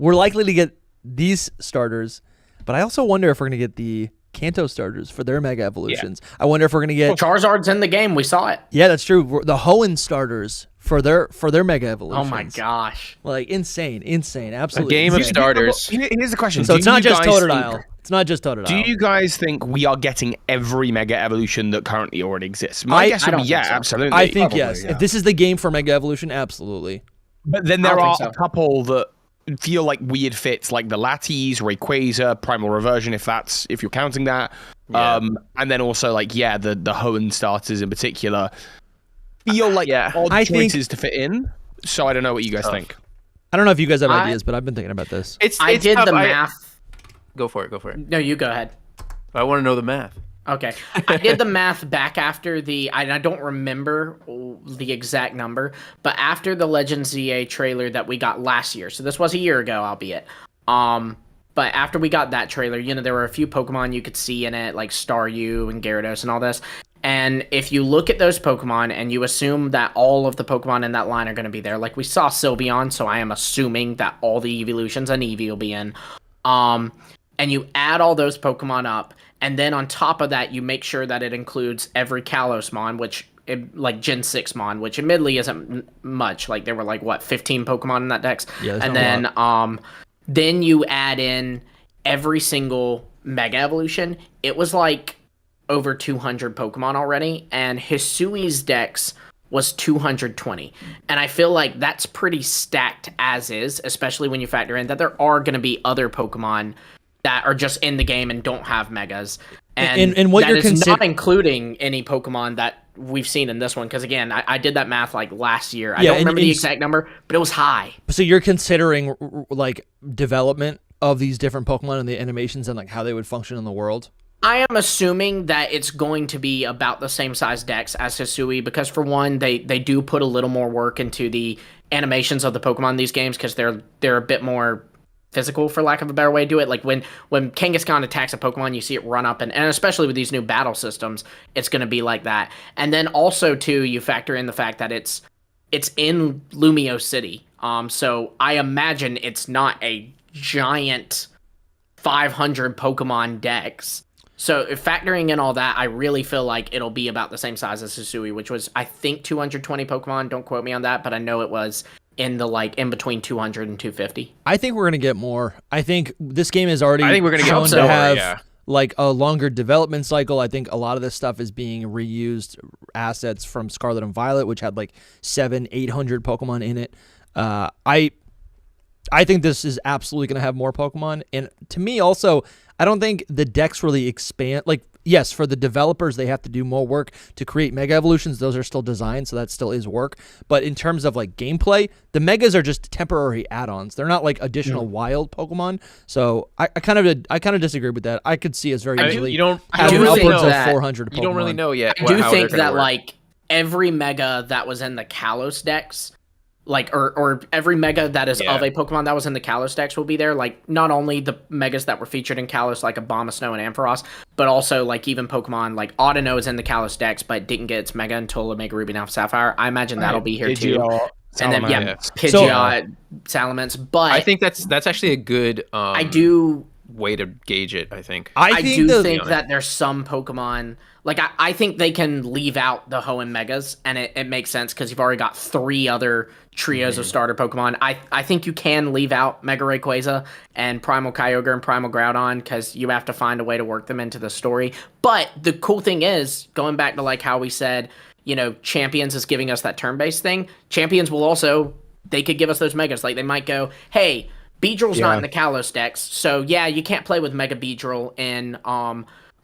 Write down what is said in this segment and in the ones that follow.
we're likely to get these starters, but I also wonder if we're going to get the Kanto starters for their Mega Evolutions. I wonder if we're going to get... Charizard's in the game. We saw it. Yeah, that's true. The Hoenn starters for their Mega Evolutions. Oh my gosh. Like, insane. Absolutely. A game of starters. Here's the question. So it's not just Totodile. It's not just Totodile. Do you guys think we are getting every Mega Evolution that currently already exists? My guess would be so. absolutely. I think yes. Yeah. If this is the game for Mega Evolution, absolutely. But then there are a couple that feel like weird fits, like the Latis, Rayquaza, Primal Reversion, if you're counting that. Yeah. And then also like the Hoenn starters in particular feel like odd choices to fit in. So I don't know what you guys think. I don't know if you guys have ideas, but I've been thinking about this. I did the math. Go for it. No, you go ahead. I want to know the math. Okay. I did the math back after I don't remember the exact number, but after the Legends ZA trailer that we got last year. So this was a year ago, albeit. But after we got that trailer, there were a few Pokemon you could see in it, like Staryu and Gyarados and all this. And if you look at those Pokemon and you assume that all of the Pokemon in that line are going to be there, like we saw Sylveon, so I am assuming that all the evolutions and Eevee will be in. And you add all those Pokemon up, and then on top of that, you make sure that it includes every Kalosmon, like Gen 6 Mon, which admittedly isn't much. Like there were 15 Pokemon in that dex. Yeah, and then you add in every single Mega Evolution. It was like over 200 Pokemon already, and Hisui's dex was 220. And I feel like that's pretty stacked as is, especially when you factor in that there are going to be other Pokemon that are just in the game and don't have megas. And what you're not including any Pokemon that we've seen in this one. Because again, I did that math last year. I don't remember the exact number, but it was high. So you're considering development of these different Pokemon and the animations and how they would function in the world? I am assuming that it's going to be about the same size dex as Hisui, because for one, they do put a little more work into the animations of the Pokemon in these games, because they're a bit more physical, for lack of a better way to do it. Like when Kangaskhan attacks a Pokemon, you see it run up, and especially with these new battle systems, it's going to be like that. And then also too, you factor in the fact that it's in Lumio City. So I imagine it's not a giant 500 Pokemon dex. So if factoring in all that, I really feel like it'll be about the same size as Hisui, which was, I think, 220 Pokemon. Don't quote me on that, but I know it was in the in between 200 and 250. I think we're gonna get more. I think this game is already shown to have a longer development cycle. I think a lot of this stuff is being reused assets from Scarlet and Violet, which had 700-800 Pokemon in it. I think this is absolutely going to have more Pokemon. And to me also, I don't think the decks really expand. Yes, for the developers, they have to do more work to create Mega Evolutions. Those are still designed, so that still is work. But in terms of gameplay, the Megas are just temporary add-ons. They're not additional wild Pokemon. So I kind of disagree with that. I could see us very easily having upwards of 400 Pokemon. You don't really know yet. I do think that every Mega that was in the Kalos decks, or every Mega that is of a Pokemon that was in the Kalos decks will be there. Not only the Megas that were featured in Kalos, like Abomasnow and Ampharos, but also even Pokemon like Audino is in the Kalos decks, but didn't get its Mega until Omega Ruby and Alpha Sapphire. I imagine that'll be here too. And then Pidgeot, Salamence. But I think that's actually a good way to gauge it. I think I do think that there's some Pokemon. I think they can leave out the Hoenn Megas, and it makes sense because you've already got 3 other trios of starter Pokemon. I think you can leave out Mega Rayquaza and Primal Kyogre and Primal Groudon, because you have to find a way to work them into the story. But the cool thing is, going back to how we said, Champions is giving us that turn-based thing. Champions will also, they could give us those Megas. They might go, hey, Beedrill's not in the Kalos decks, so you can't play with Mega Beedrill in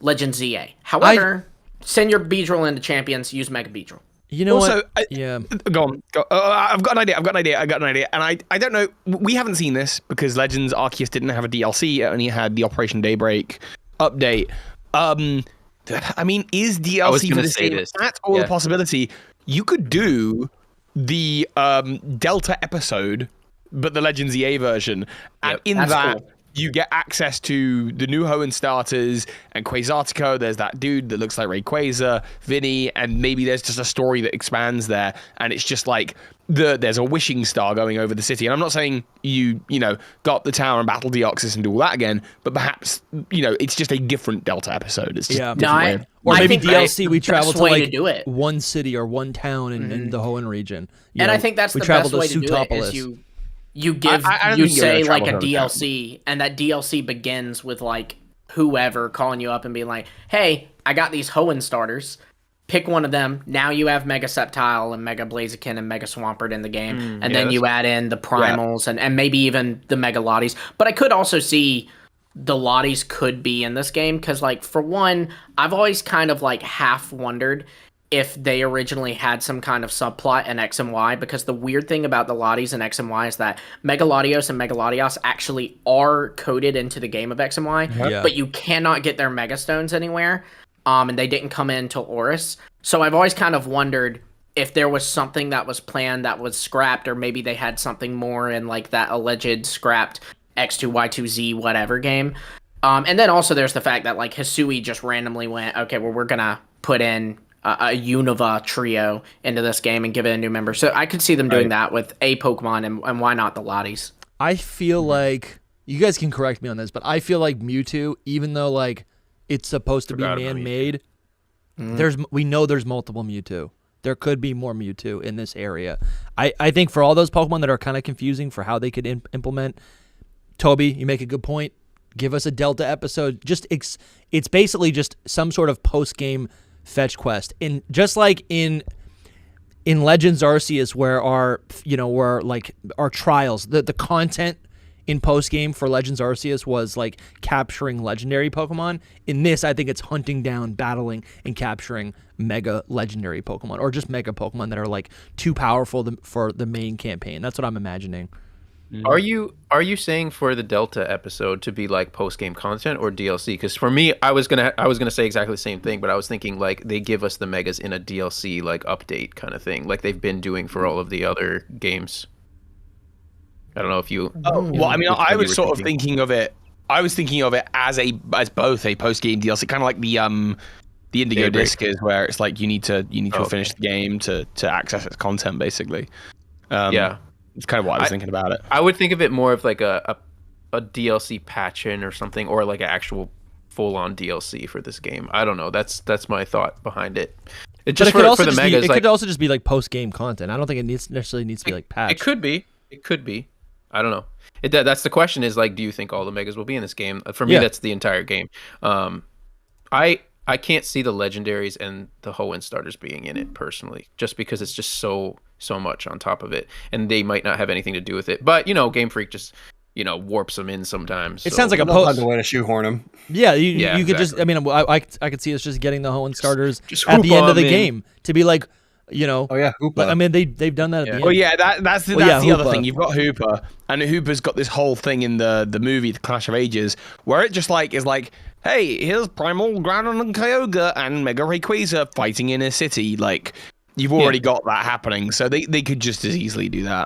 Legend ZA. However, send your Beedrill into Champions, use Mega Beedrill. You know also, what? Go on. I've got an idea. And I don't know. We haven't seen this because Legends Arceus didn't have a DLC. It only had the Operation Daybreak update. I mean, is DLC for this game? That's all a possibility. You could do the Delta episode, but the Legends EA version. And in that, you get access to the new Hoenn starters and Quasartico. There's that dude that looks like Rayquaza, Vinny, and maybe there's just a story that expands there. And it's just there's a wishing star going over the city. And I'm not saying you go up the tower and battle Deoxys and do all that again, but perhaps, it's just a different Delta episode. It's just or maybe DLC, we travel to like one city or one town in the Hoenn region. I think that's the best way to do it is you say like a DLC, and that DLC begins with like whoever calling you up and being like, hey, I got these Hoenn starters. Pick one of them. Now you have Mega Sceptile and Mega Blaziken and Mega Swampert in the game. And then you add in the Primals and maybe even the Mega Lotties. But I could also see the Lotties could be in this game because, like, for one, I've always kind of, like, half wondered if they originally had some kind of subplot in X and Y, because the weird thing about the Lotties in X and Y is that Mega Latios and Mega Latios actually are coded into the game of X and Y, but you cannot get their Mega Stones anywhere. And they didn't come in until Oris. So I've always kind of wondered if there was something that was planned that was scrapped, or maybe they had something more in like that alleged scrapped X2, Y2Z, whatever game. And then also there's the fact that like Hisui just randomly went, okay, well, we're going to put in a Unova trio into this game and give it a new member. So I could see them doing that with a Pokemon, and why not the Lotties? I feel like, you guys can correct me on this, but I feel like Mewtwo, even though like it's supposed to be man-made, we know there's multiple Mewtwo. There could be more Mewtwo in this area. I think for all those Pokemon that are kind of confusing for how they could implement, Toby, you make a good point. Give us a Delta episode. It's basically just some sort of post-game fetch quest. And just like in Legends Arceus, where our trials, the content in post-game for Legends Arceus was like capturing legendary Pokemon. In this, I think it's hunting down, battling, and capturing mega legendary Pokemon, or just mega Pokemon that are like too powerful for the main campaign. That's what I'm imagining. Are you saying for the Delta episode to be like post-game content or DLC? Because for me, I was gonna say exactly the same thing, but I was thinking like they give us the megas in a DLC like update kind of thing, like they've been doing for all of the other games. I don't know if you. Well, I mean, I was sort of thinking of it. I was thinking of it as both a post game DLC, kind of like the Indigo Disc is, where it's like you need to finish the game to access its content, basically. It's kind of what I was thinking about it. I would think of it more of like a DLC patch in or something, or like an actual full on DLC for this game. I don't know. That's my thought behind it. It could also just be like post game content. I don't think it necessarily needs to be like patch. It could be. I don't know. That's the question is like, do you think all the megas will be in this game? For me, that's the entire game. I can't see the legendaries and the Hoenn starters being in it personally, just because it's just so much on top of it, and they might not have anything to do with it. But Game Freak just warps them in sometimes. It sounds like a way to shoehorn them. Yeah, you could just. I mean, I could see us just getting the Hoenn starters at the end of the game to be like. Hoopa. I mean, they've done that at the end. Well, yeah, that's the other thing. You've got Hoopa, and Hoopa's got this whole thing in the movie, The Clash of Ages, where it just like is like, hey, here's Primal, Groudon, and Kyogre, and Mega Rayquaza fighting in a city. Like, you've already got that happening, so they could just as easily do that.